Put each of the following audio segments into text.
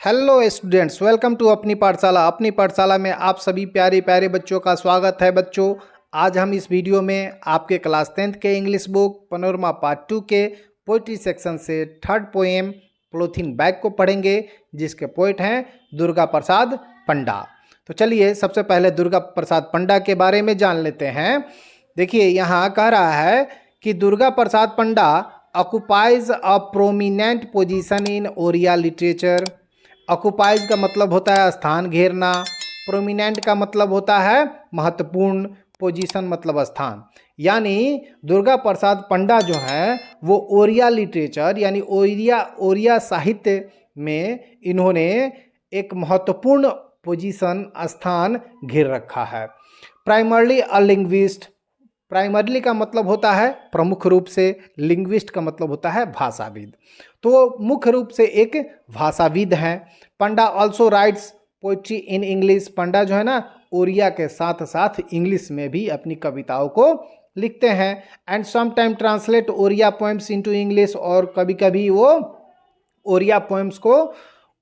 Hello students, welcome to अपनी पाठशाला। अपनी पाठशाला में आप सभी प्यारे प्यारे बच्चों का स्वागत है। बच्चों, आज हम इस वीडियो में आपके क्लास 10th के इंग्लिश बुक पनोरमा पार्ट 2 के पोइट्री सेक्शन से थर्ड पोएम पॉलीथीन बैग को पढ़ेंगे, जिसके पोइट हैं दुर्गा प्रसाद पंडा। तो चलिए सबसे पहले दुर्गा प्रसाद पंडा के बारे में जान लेते हैं। देखिए, यहाँ कह रहा है कि Durga Prasad Panda occupies a prominent position in Oriya literature. Occupies का मतलब होता है स्थान घेरना, प्रोमिनेंट का मतलब होता है महत्वपूर्ण, पोजीशन मतलब स्थान। यानी दुर्गा प्रसाद पंडा जो है वो ओरिया लिटरेचर यानी ओरिया साहित्य में इन्होंने एक महत्वपूर्ण पोजीशन, स्थान घेर रखा है। प्राइमरली अ लिंग्विस्ट, प्राइमरली का मतलब होता है प्रमुख रूप से, लिंग्विस्ट का मतलब होता है भाषाविद। तो मुख्य रूप से एक भाषाविद हैं। Panda also writes poetry in English. Panda जो है ना, ओरिया के साथ साथ इंग्लिश में भी अपनी कविताओं को लिखते हैं। And sometime translate Oriya poems into English, और कभी कभी वो ओरिया पोएम्स को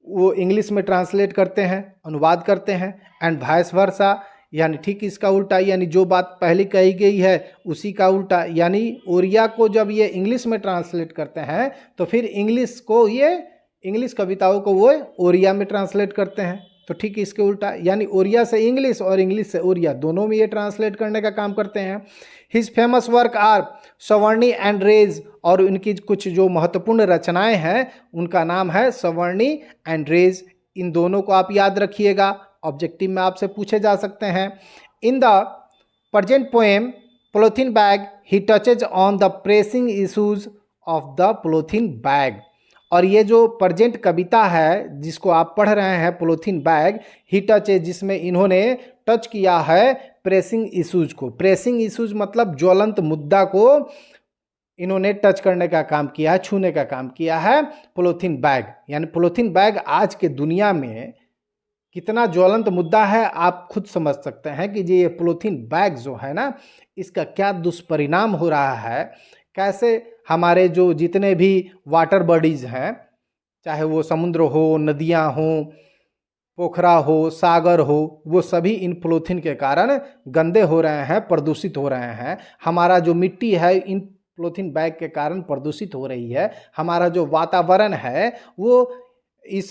वो इंग्लिश में ट्रांसलेट करते हैं, अनुवाद करते हैं। एंड वाइस वर्सा, यानी ठीक इसका उल्टा, यानी जो बात पहले कही गई है उसी का उल्टा। यानी ओरिया को जब ये इंग्लिश में ट्रांसलेट करते हैं तो फिर इंग्लिश को ये इंग्लिश कविताओं को वो ओरिया में ट्रांसलेट करते हैं। तो ठीक इसके उल्टा, यानी ओरिया से इंग्लिश और इंग्लिश से ओरिया, दोनों में ये ट्रांसलेट करने का काम करते हैं। His famous work are Savarni and rays, और इनकी कुछ जो महत्वपूर्ण रचनाएं हैं उनका नाम है सवर्णी एंड रेज। इन दोनों को आप याद रखिएगा, ऑब्जेक्टिव में आपसे पूछे जा सकते हैं। In the present poem polythene bag he touches on the pressing issues of the polythene bag. और ये जो प्रेजेंट कविता है जिसको आप पढ़ रहे हैं, पॉलीथीन बैग, ही टचेज, जिसमें इन्होंने टच किया है प्रेसिंग इशूज को। प्रेसिंग इशूज मतलब ज्वलंत मुद्दा को इन्होंने टच करने का काम किया है, छूने का काम किया है पॉलीथीन बैग। यानी पॉलीथीन बैग आज के दुनिया में कितना ज्वलंत मुद्दा है आप खुद समझ सकते हैं कि ये पॉलीथीन बैग जो है ना, इसका क्या दुष्परिणाम हो रहा है। कैसे हमारे जो जितने भी वाटर बॉडीज हैं, चाहे वो समुद्र हो, नदियां हो, पोखरा हो, सागर हो, वो सभी इन पॉलीथीन के कारण गंदे हो रहे हैं, प्रदूषित हो रहे हैं। हमारा जो मिट्टी है इन पॉलीथीन बैग के कारण प्रदूषित हो रही है। हमारा जो वातावरण है वो इस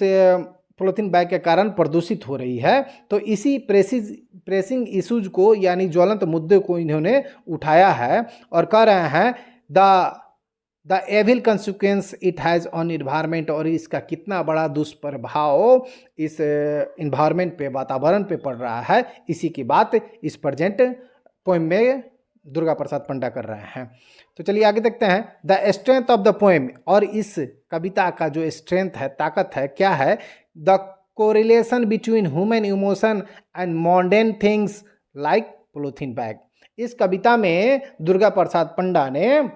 पॉलीथीन बैग के कारण प्रदूषित हो रही है। तो इसी प्रेसिंग इशूज को, यानी ज्वलंत मुद्दे को इन्होंने उठाया है और कह रहे हैं the evil consequence it has on environment, और इसका कितना बड़ा दुष्प्रभाव इस इन्वायरमेंट पे, वातावरण पे पड़ रहा है। इसी की बात इस प्रेजेंट पोएम में दुर्गा प्रसाद पंडा कर रहे हैं। तो चलिए आगे देखते हैं। The strength of the poem, और इस कविता का जो स्ट्रेंथ है, ताकत है, क्या है? The correlation between human emotion and modern things like polythene bag. इस कविता में दुर्गा प्रसाद पंडा ने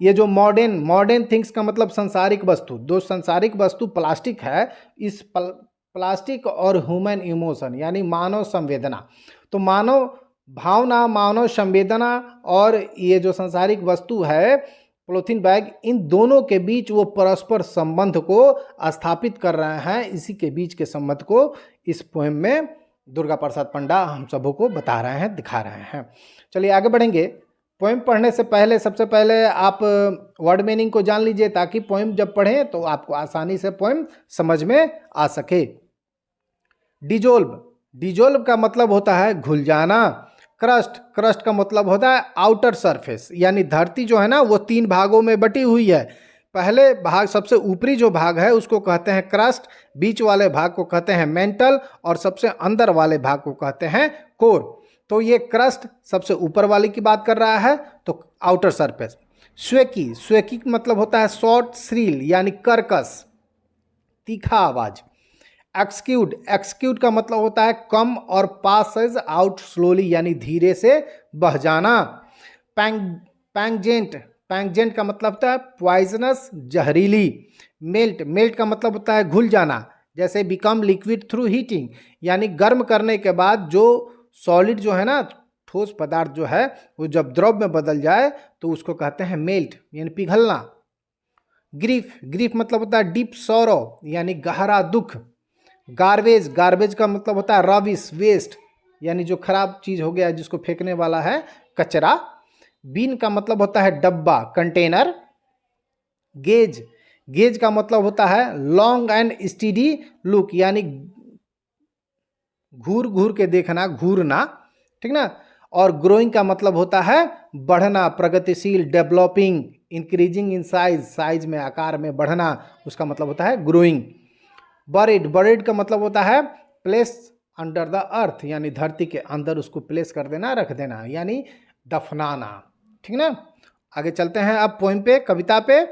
ये जो मॉडर्न थिंग्स का मतलब सांसारिक वस्तु, दो सांसारिक वस्तु प्लास्टिक है, इस प्लास्टिक और ह्यूमन इमोशन यानी मानव संवेदना, तो मानव भावना, मानव संवेदना और ये जो सांसारिक वस्तु है पॉलीथीन बैग, इन दोनों के बीच वो परस्पर संबंध को स्थापित कर रहे हैं। इसी के बीच के संबंध को इस पोएम में दुर्गा प्रसाद पंडा हम सबों को बता रहे हैं, दिखा रहे हैं। चलिए आगे बढ़ेंगे। पोएम पढ़ने से पहले सबसे पहले आप वर्ड मीनिंग को जान लीजिए, ताकि पोएम जब पढ़ें तो आपको आसानी से पोएम समझ में आ सके। डिजोल्व का मतलब होता है घुल जाना। क्रस्ट का मतलब होता है आउटर सरफेस, यानी धरती जो है ना वो 3 भागों में बटी हुई है। पहले भाग, सबसे ऊपरी जो भाग है उसको कहते हैं क्रस्ट, बीच वाले भाग को कहते हैं मेंटल, और सबसे अंदर वाले भाग को कहते हैं कोर। तो ये क्रस्ट सबसे ऊपर वाले की बात कर रहा है, तो आउटर सरफेस। स्वेकी मतलब होता है शॉर्ट, श्रील यानी कर्कश, तीखा आवाज। एक्सक्यूट का मतलब होता है कम और पासेज आउट स्लोली यानी धीरे से बह जाना। पैंगजेंट का मतलब होता है पॉइजनस, जहरीली। मेल्ट का मतलब होता है घुल जाना, जैसे बिकम लिक्विड थ्रू हीटिंग, यानी गर्म करने के बाद जो सॉलिड जो है ना, ठोस पदार्थ जो है वो जब द्रव में बदल जाए तो उसको कहते हैं मेल्ट, यानी पिघलना। ग्रीफ, ग्रीफ मतलब होता है डीप सॉरो यानी गहरा दुख। गार्बेज, गार्बेज का मतलब होता है रबिश, वेस्ट यानी जो खराब चीज हो गया जिसको फेंकने वाला है, कचरा। बीन का मतलब होता है डब्बा, कंटेनर। गेज, गेज का मतलब होता है लॉन्ग एंड स्टीडी लुक यानी घूर घूर के देखना, घूरना, ठीक ना। और ग्रोइंग का मतलब होता है बढ़ना, प्रगतिशील, developing, increasing in size, size में, आकार में बढ़ना, उसका मतलब होता है ग्रोइंग। बरिड, बरिड का मतलब होता है प्लेस अंडर द अर्थ यानी धरती के अंदर उसको प्लेस कर देना, रख देना यानी दफनाना, ठीक ना। आगे चलते हैं अब पोइम पे, कविता पे।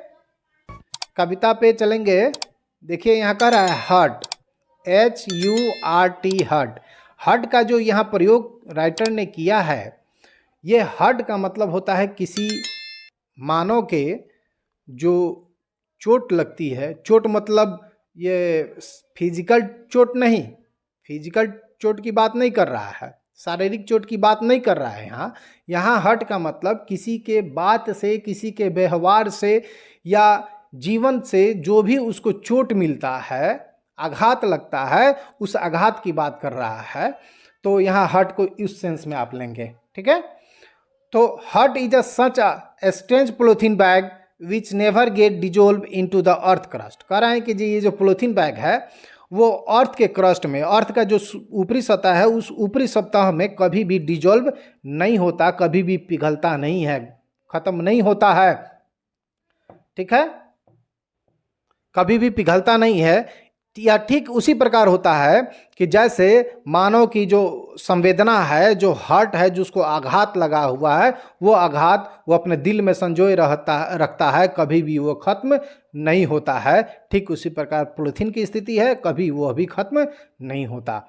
कविता पे चलेंगे। देखिए यहाँ कह रहा है हर्ट, HURT, हर्ट। हर्ट का जो यहाँ प्रयोग राइटर ने किया है, ये हर्ट का मतलब होता है किसी मानव के जो चोट लगती है। चोट मतलब ये फिजिकल चोट नहीं, फिजिकल चोट की बात नहीं कर रहा है, शारीरिक चोट की बात नहीं कर रहा है। यहाँ हर्ट का मतलब किसी के बात से, किसी के व्यवहार से या जीवन से जो भी उसको चोट मिलता है, आघात लगता है, उस आघात की बात कर रहा है। तो यहाँ हर्ट को इस सेंस में आप लेंगे, ठीक है। तो hurt is a such a strange polythene bag which never get dissolve into the earth crust. कह रहे हैं कि जी ये जो पोलोथीन बैग है वो अर्थ के क्रस्ट में, अर्थ का जो ऊपरी सतह है उस ऊपरी सतह में कभी भी डिजोल्व नहीं होता, कभी भी पिघलता नहीं है, खत्म नहीं होता है, ठीक है, कभी भी पिघलता नहीं है। या ठीक उसी प्रकार होता है कि जैसे मानव की जो संवेदना है, जो हार्ट है, जो उसको आघात लगा हुआ है, वो आघात वो अपने दिल में संजोए रखता है, कभी भी वो खत्म नहीं होता है। ठीक उसी प्रकार पॉलीथीन की स्थिति है, कभी वो भी खत्म नहीं होता।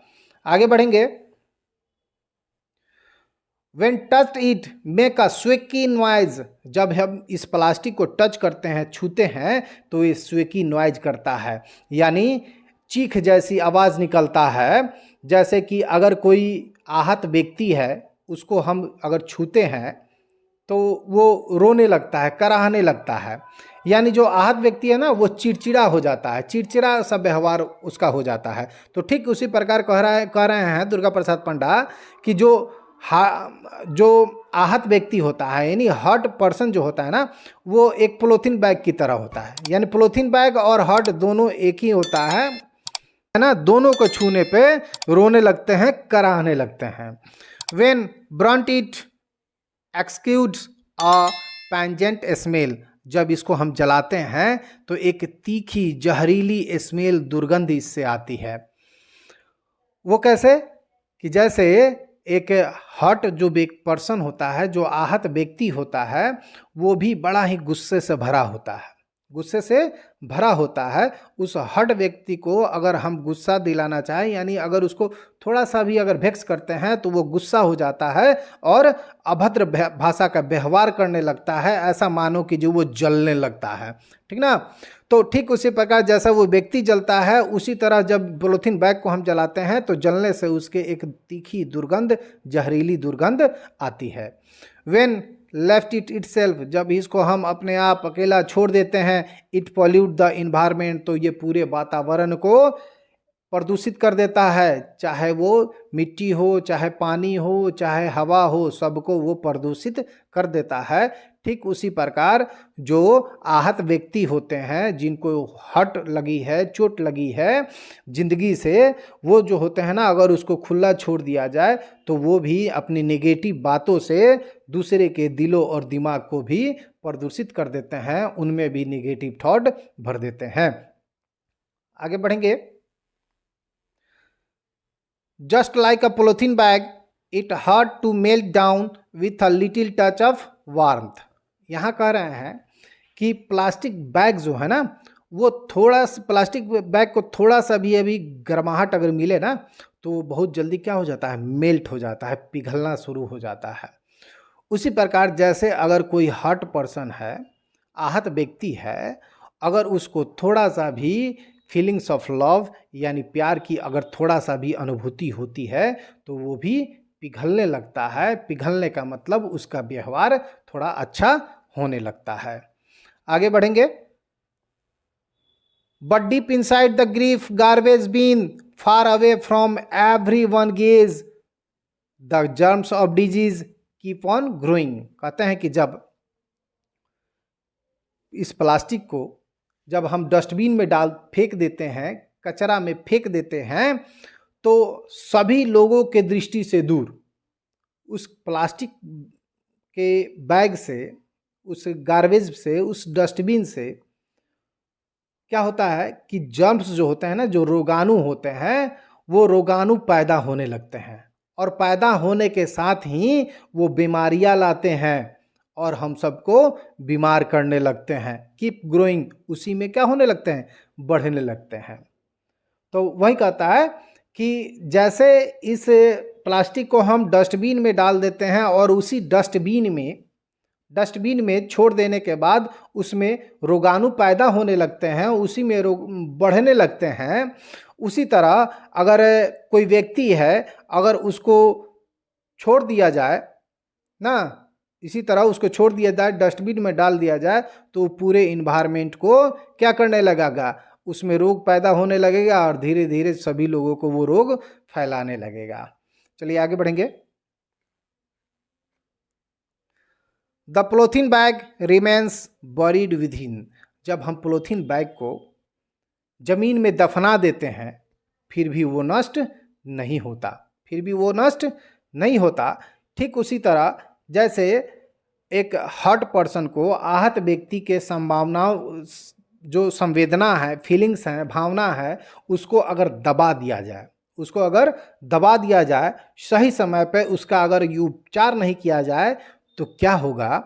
आगे बढ़ेंगे। When touched it make a squeaky noise, जब हम इस प्लास्टिक को टच करते हैं, छूते हैं, तो ये स्क्वेकी नॉइज करता है यानी चीख जैसी आवाज़ निकलता है। जैसे कि अगर कोई आहत व्यक्ति है, उसको हम अगर छूते हैं तो वो रोने लगता है, कराहने लगता है, यानी जो आहत व्यक्ति है ना वो चिड़चिड़ा हो जाता है, चिड़चिड़ा सा व्यवहार उसका हो जाता है। तो ठीक उसी प्रकार कह रहे हैं दुर्गा प्रसाद पंडा कि जो आहत व्यक्ति होता है यानी हर्ट पर्सन जो होता है ना, वो एक पॉलीथीन बैग की तरह होता है। यानी पॉलीथीन बैग और हर्ट दोनों एक ही होता है ना, दोनों को छूने पे रोने लगते हैं, कराहने लगते हैं। When burnt it exudes a pungent smell, जब इसको हम जलाते हैं तो एक तीखी जहरीली स्मेल, दुर्गंध इससे आती है। वो कैसे कि जैसे एक हर्ट जो पर्सन होता है, जो आहत व्यक्ति होता है, वो भी बड़ा ही गुस्से से भरा होता है, गुस्से से भरा होता है। उस हर्ट व्यक्ति को अगर हम गुस्सा दिलाना चाहें, यानी अगर उसको थोड़ा सा भी अगर वेक्स करते हैं तो वो गुस्सा हो जाता है और अभद्र भाषा का व्यवहार करने लगता है, ऐसा मानो कि जो वो जलने लगता है, ठीक ना। तो ठीक उसी प्रकार जैसा वो व्यक्ति जलता है, उसी तरह जब पॉलीथीन बैग को हम जलाते हैं तो जलने से उसके एक तीखी दुर्गंध, जहरीली दुर्गंध आती है। व्हेन लेफ्ट इट इटसेल्फ, जब इसको हम अपने आप अकेला छोड़ देते हैं, इट पॉल्यूट द इन्वायरमेंट, तो ये पूरे वातावरण को प्रदूषित कर देता है। चाहे वो मिट्टी हो, चाहे पानी हो, चाहे हवा हो, सबको वो प्रदूषित कर देता है। ठीक उसी प्रकार जो आहत व्यक्ति होते हैं, जिनको हट लगी है, चोट लगी है जिंदगी से, वो जो होते हैं ना, अगर उसको खुला छोड़ दिया जाए तो वो भी अपनी नेगेटिव बातों से दूसरे के दिलों और दिमाग को भी प्रदूषित कर देते हैं, उनमें भी नेगेटिव थॉट भर देते हैं। आगे बढ़ेंगे। Just like a polythene bag, it hard to melt down with a little touch of warmth. यहाँ कह रहे हैं कि प्लास्टिक बैग जो है ना, वो थोड़ा सा, प्लास्टिक बैग को थोड़ा सा भी अभी गर्माहट अगर मिले ना तो बहुत जल्दी क्या हो जाता है, मेल्ट हो जाता है, पिघलना शुरू हो जाता है। उसी प्रकार जैसे अगर कोई हर्ट पर्सन है, आहत व्यक्ति है, अगर उसको थोड़ा सा भी फीलिंग्स ऑफ लव यानी प्यार की अगर थोड़ा सा भी अनुभूति होती है तो वो भी पिघलने लगता है। पिघलने का मतलब उसका व्यवहार थोड़ा अच्छा होने लगता है। आगे बढ़ेंगे। But deep inside the grief garbage bin far away from every one gaze the germs of disease keep on growing. कहते हैं कि जब इस प्लास्टिक को जब हम डस्टबिन में डाल फेंक देते हैं, कचरा में फेंक देते हैं, तो सभी लोगों के दृष्टि से दूर उस प्लास्टिक के बैग से, उस गार्बेज से, उस डस्टबिन से क्या होता है कि जर्म्स जो होते हैं ना, जो रोगाणु होते हैं, वो रोगाणु पैदा होने लगते हैं और पैदा होने के साथ ही वो बीमारियां लाते हैं और हम सबको बीमार करने लगते हैं। कीप ग्रोइंग, उसी में क्या होने लगते हैं, बढ़ने लगते हैं। तो वही कहता है कि जैसे इस प्लास्टिक को हम डस्टबिन में डाल देते हैं और उसी डस्टबिन में छोड़ देने के बाद उसमें रोगाणु पैदा होने लगते हैं, उसी में रोग बढ़ने लगते हैं। उसी तरह अगर कोई व्यक्ति है, अगर उसको छोड़ दिया जाए ना, इसी तरह उसको छोड़ दिया जाए, डस्टबिन में डाल दिया जाए, तो पूरे इन्वायरमेंट को क्या करने लगेगा, उसमें रोग पैदा होने लगेगा और धीरे धीरे सभी लोगों को वो रोग फैलाने लगेगा। चलिए आगे बढ़ेंगे। The polythene bag remains buried with in. जब हम पॉलीथीन बैग को जमीन में दफना देते हैं फिर भी वो नष्ट नहीं होता, ठीक उसी तरह जैसे एक हर्ट पर्सन को, आहत व्यक्ति के संभावनाओं, जो संवेदना है, फीलिंग्स हैं, भावना है, उसको अगर दबा दिया जाए, सही समय पे उसका अगर उपचार नहीं किया जाए तो क्या होगा,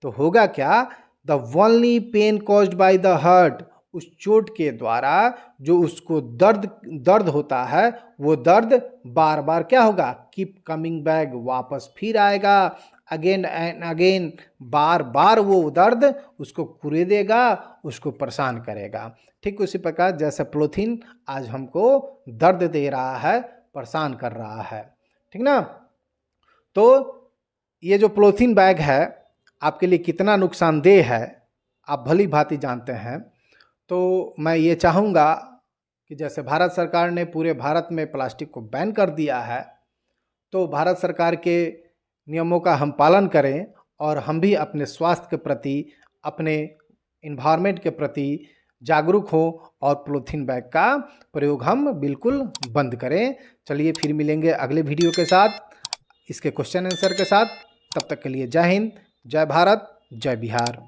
तो होगा क्या, the only pain caused by the hurt, उस चोट के द्वारा जो उसको दर्द होता है, वो दर्द बार बार क्या होगा, कीप कमिंग बैक, वापस फिर आएगा, अगेन एंड अगेन, बार बार वो दर्द उसको कुरेदेगा, उसको परेशान करेगा। ठीक उसी प्रकार जैसे पॉलीथीन आज हमको दर्द दे रहा है, परेशान कर रहा है, ठीक ना। तो ये जो पॉलीथीन बैग है आपके लिए कितना नुकसानदेह है आप भली भांति जानते हैं। तो मैं ये चाहूँगा कि जैसे भारत सरकार ने पूरे भारत में प्लास्टिक को बैन कर दिया है, तो भारत सरकार के नियमों का हम पालन करें और हम भी अपने स्वास्थ्य के प्रति, अपने इन्वायरमेंट के प्रति जागरूक हो और पॉलीथीन बैग का प्रयोग हम बिल्कुल बंद करें। चलिए फिर मिलेंगे अगले वीडियो के साथ, इसके क्वेश्चन आंसर के साथ। तब तक के लिए जय हिंद, जय भारत, जय बिहार।